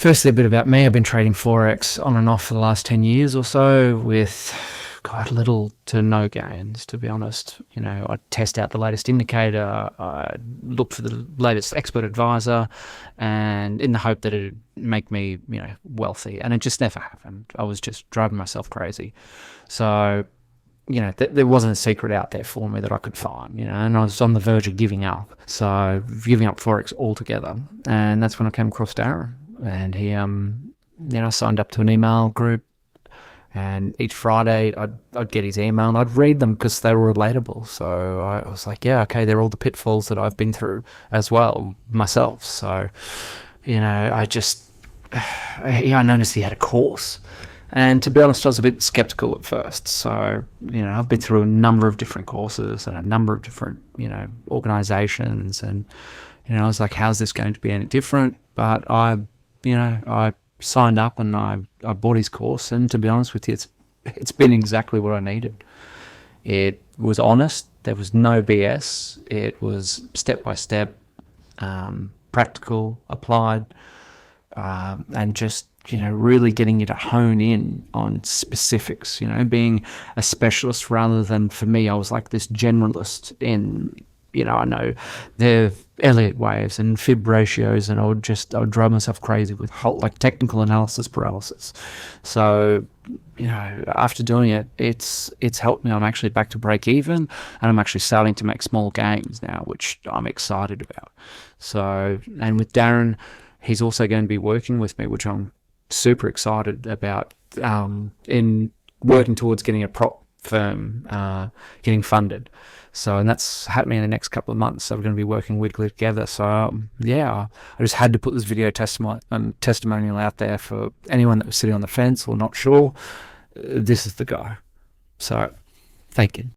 firstly, a bit about me. I've been trading Forex on and off for the last 10 years or so with quite little to no gains, to be honest. You know, I test out the latest indicator, I look for the latest expert advisor, and in the hope that it'd make me, you know, wealthy. And it just never happened. I was just driving myself crazy. So, you know, there wasn't a secret out there for me that I could find, you know, and I was on the verge of giving up. So giving up Forex altogether. And that's when I came across Darren. And he, you know, signed up to an email group. And each Friday I'd get his email and I'd read them because they were relatable. So I was like, yeah, okay, they're all the pitfalls that I've been through as well myself. So, you know, I noticed he had a course. And to be honest, I was a bit skeptical at first. So, you know, I've been through a number of different courses and a number of different, you know, organizations. And, you know, I was like, how's this going to be any different? But I signed up and I bought his course. And to be honest with you, it's been exactly what I needed. It was honest. There was no BS. It was step by step, practical, applied, and just, you know, really getting you to hone in on specifics, you know, being a specialist rather than, for me, I was like this generalist in, you know, I know the Elliott waves and fib ratios, and I would drive myself crazy with whole, like, technical analysis paralysis. So, you know, after doing it, it's helped me. I'm actually back to break even, and I'm actually starting to make small gains now, which I'm excited about. So, and with Darren, he's also going to be working with me, which I'm super excited about, in working towards getting a prop firm, getting funded. So, and that's happening in the next couple of months. So we're going to be working weekly together. So, yeah, I just had to put this video testimonial out there for anyone that was sitting on the fence or not sure. This is the guy. So, thank you.